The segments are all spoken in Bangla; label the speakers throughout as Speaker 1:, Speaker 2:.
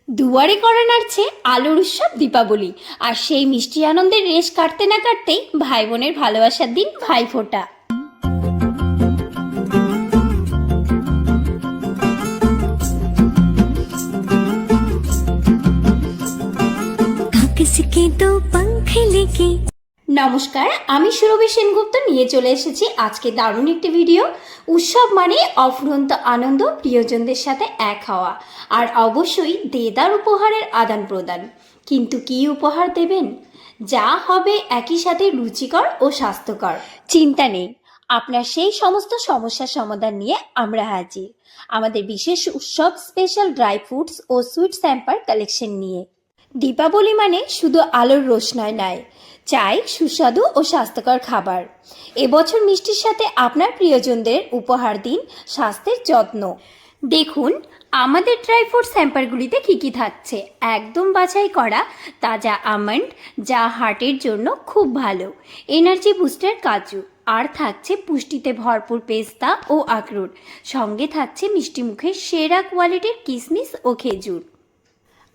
Speaker 1: দুয়ারে করা নাড়ছে আলোর উৎসব দীপাবলি। আর সেই মিষ্টি আনন্দের রেশ কাটতে না কাটতেই ভাই বোনের ভালোবাসার দিন ভাইফোঁটা। নমস্কার, আমি সুরভি সেনগুপ্ত নিয়ে চলে এসেছি আজকে দারুণ একটি ভিডিও। উৎসব মানে অফুরন্ত আনন্দ, প্রিয়জনদের সাথে এক হওয়া, আর অবশ্যই দেদার উপহারের আদান প্রদান। কিন্তু কি উপহার দেবেন যা হবে একই সাথে রুচিকর ও স্বাস্থ্যকর? চিন্তা নেই, আপনার সেই সমস্ত সমস্যার সমাধান নিয়ে আমরা হাজির আমাদের বিশেষ উৎসব স্পেশাল ড্রাই ফ্রুটস ও সুইট স্যাম্পার কালেকশন নিয়ে। দীপাবলি মানে শুধু আলোর রোশনাই নয়, চাই সুস্বাদু ও স্বাস্থ্যকর খাবার। এবছর মিষ্টির সাথে আপনার প্রিয়জনদের উপহার দিন স্বাস্থ্যের যত্ন। দেখুন আমাদের ড্রাই ফ্রুট স্যাম্পারগুলিতে কী কী থাকছে। একদম বাছাই করা তাজা আমন্ড, যা হার্টের জন্য খুব ভালো, এনার্জি বুস্টার কাজু, আর থাকছে পুষ্টিতে ভরপুর পেস্তা ও আখরোট। সঙ্গে থাকছে মিষ্টি মুখের সেরা কোয়ালিটির কিশমিশ ও খেজুর।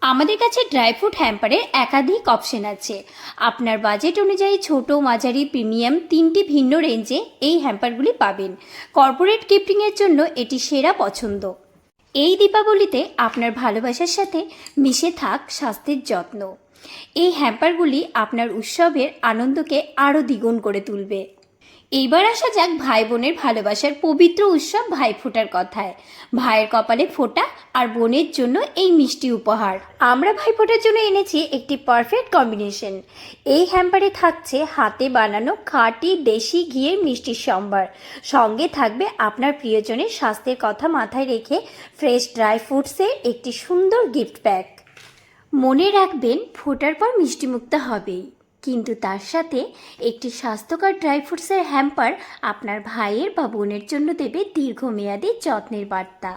Speaker 1: আমাদের কাছে ড্রাই ফ্রুট হ্যাম্পারের একাধিক অপশন আছে। আপনার বাজেট অনুযায়ী ছোট, মাঝারি, প্রিমিয়াম তিনটি ভিন্ন রেঞ্জে এই হ্যাম্পারগুলি পাবেন। কর্পোরেট গিফটিংয়ের জন্য এটি সেরা পছন্দ। এই দীপাবলিতে আপনার ভালোবাসার সাথে মিশে থাক স্বাস্থ্যের যত্ন। এই হ্যাম্পারগুলি আপনার উৎসবের আনন্দকে আরও দ্বিগুণ করে তুলবে। এইবার আসা যাক ভাই বোনের ভালোবাসার পবিত্র উৎসব ভাইফোঁটার কথায়। ভাইয়ের কপালে ফোঁটা আর বোনের জন্য এই মিষ্টি উপহার। আমরা ভাইফোঁটার জন্য এনেছি একটি পারফেক্ট কম্বিনেশন। এই হ্যাম্পারে থাকছে হাতে বানানো খাঁটি দেশি ঘিয়ের মিষ্টির সম্ভার। সঙ্গে থাকবে আপনার প্রিয়জনের স্বাস্থ্যের কথা মাথায় রেখে ফ্রেশ ড্রাই ফ্রুটসের একটি সুন্দর গিফট প্যাক। মনে রাখবেন, ফোঁটার পর মিষ্টিমুক্ত হবেই, কিন্তু তার সাথে একটি স্বাস্থ্যকর ড্রাই ফ্রুটসের হ্যাম্পার আপনার ভাইয়ের বা বোনের জন্য দেবে দীর্ঘমেয়াদী যত্নের বার্তা।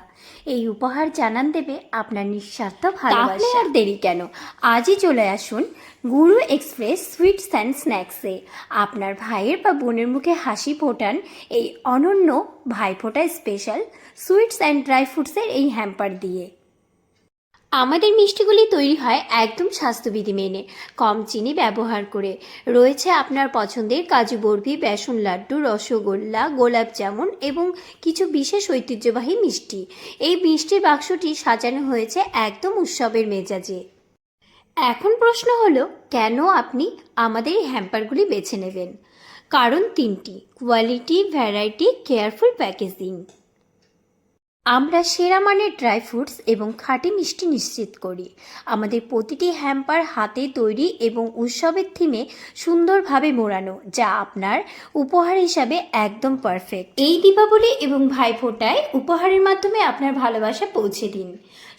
Speaker 1: এই উপহার জানান দেবে আপনার নিঃস্বার্থ ভালোবাসা। তাহলে আর দেরি কেন, আজই চলে আসুন গুরু এক্সপ্রেস সুইটস অ্যান্ড স্ন্যাক্সে। আপনার ভাইয়ের বা বোনের মুখে হাসি ফোটান এই অনন্য Bhaiphonta special sweets and dry ফ্রুটসের এই হ্যাম্পার দিয়ে। আমাদের মিষ্টিগুলি তৈরি হয় একদম স্বাস্থ্যবিধি মেনে, কম চিনি ব্যবহার করে। রয়েছে আপনার পছন্দের কাজু বরফি, বেসন লাড্ডু, রসগোল্লা, গোলাপ জামুন এবং কিছু বিশেষ ঐতিহ্যবাহী মিষ্টি। এই মিষ্টির বাক্সটি সাজানো হয়েছে একদম উৎসবের মেজাজে। এখন প্রশ্ন হলো, কেন আপনি আমাদের এই হ্যাম্পারগুলি বেছে নেবেন? কারণ তিনটি: কোয়ালিটি, ভ্যারাইটি, কেয়ারফুল প্যাকেজিং। আমরা সেরা মানের ড্রাই ফ্রুটস এবং খাঁটি মিষ্টি নিশ্চিত করি। আমাদের প্রতিটি হ্যাম্পার হাতে তৈরি এবং উৎসবের থিমে সুন্দরভাবে মোড়ানো, যা আপনার উপহার হিসাবে একদম পারফেক্ট। এই দীপাবলি এবং ভাইফোঁটায় উপহারের মাধ্যমে আপনার ভালোবাসা পৌঁছে দিন।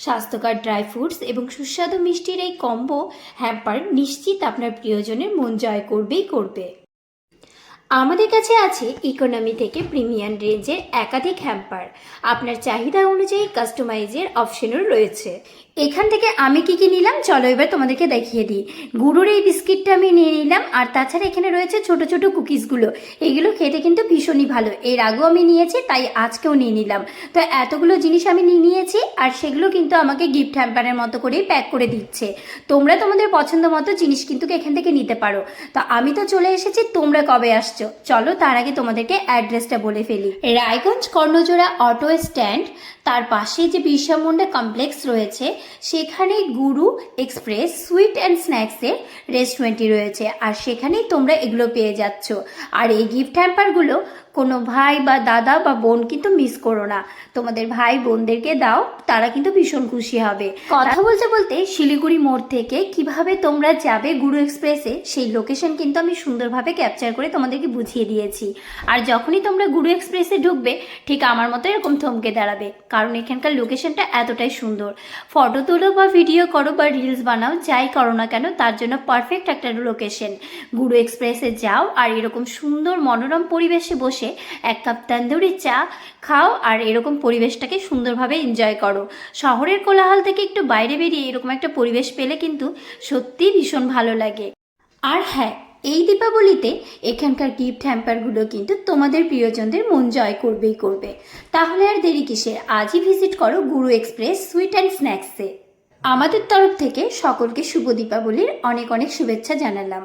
Speaker 1: স্বাস্থ্যকর ড্রাই ফ্রুটস এবং সুস্বাদু মিষ্টির এই কম্বো হ্যাম্পার নিশ্চিত আপনার প্রিয়জনের মন জয় করবেই করবে। আমাদের কাছে আছে ইকোনমি থেকে প্রিমিয়াম রেঞ্জের একাধিক হ্যাম্পার। আপনার চাহিদা অনুযায়ী কাস্টমাইজের অপশনও রয়েছে। এখান থেকে আমি কি কি নিলাম চলো এবার তোমাদেরকে দেখিয়ে দিই। গুড়ুর এই বিস্কিটটা আমি নিয়ে নিলাম, আর তাছাড়া এখানে রয়েছে ছোট ছোট কুকিজগুলো। এগুলো খেতে কিন্তু ভীষণই ভালো, এর আগেও আমি নিয়েছি, তাই আজকেও নিয়ে নিলাম। তো এতগুলো জিনিস আমি নিয়েছি, আর সেগুলো কিন্তু আমাকে গিফট হ্যাম্পারের মতো করেই প্যাক করে দিচ্ছে। তোমরা তোমাদের পছন্দ মতো জিনিস কিন্তু এখান থেকে নিতে পারো। তো আমি তো চলে এসেছি, তোমরা কবে আসছো চলো তার আগে তোমাদেরকে অ্যাড্রেসটা বলে ফেলি। রায়গঞ্জ কর্ণজোড়া অটো স্ট্যান্ড, তার পাশে যে বিরসা মুন্ডা কমপ্লেক্স রয়েছে সেখানে গুরু এক্সপ্রেস সুইট অ্যান্ড স্ন্যাক্সের রেস্টুরেন্টটি রয়েছে, আর সেখানেই তোমরা এগুলো পেয়ে যাচ্ছ। আর এই গিফট হ্যাম্পারগুলো কোনো ভাই বা দাদা বা বোন কিন্তু মিস করো না, তোমাদের ভাই বোনদেরকে দাও, তারা কিন্তু ভীষণ খুশি হবে। কথা বলতে বলতে শিলিগুড়ি মোড় থেকে কিভাবে তোমরা যাবে গুরু এক্সপ্রেসে সেই লোকেশন কিন্তু আমি সুন্দরভাবে ক্যাপচার করে তোমাদেরকে বুঝিয়ে দিয়েছি। আর যখনই তোমরা গুরু এক্সপ্রেসে ঢুকবে ঠিক আমার মতো এরকম থমকে দাঁড়াবে, কারণ এখানকার লোকেশনটা এতটাই সুন্দর। ফটো তোলো বা ভিডিও করো বা রিলস বানাও, যাই করো না কেন তার জন্য পারফেক্ট একটা লোকেশন। গুরু এক্সপ্রেসে যাও আর এরকম সুন্দর মনোরম পরিবেশে বসে এক কাপ তন্দুরি চা খাও, আর এরকম পরিবেশটাকে সুন্দরভাবে এনজয় করো। শহরের কোলাহল থেকে একটু বাইরে বেরিয়ে এরকম একটা পরিবেশ পেলে কিন্তু সত্যিই ভীষণ ভালো লাগে। আর হ্যাঁ, এই দীপাবলিতে এখানকার গিফট হ্যাম্পারগুলো কিন্তু তোমাদের প্রিয়জনদের মন জয় করবেই করবে। তাহলে আর দেরি কিসের, আজই ভিজিট করো গুরু এক্সপ্রেস সুইট অ্যান্ড স্ন্যাক্সে। আমাদের তরফ থেকে সকলকে শুভ দীপাবলির অনেক অনেক শুভেচ্ছা জানালাম।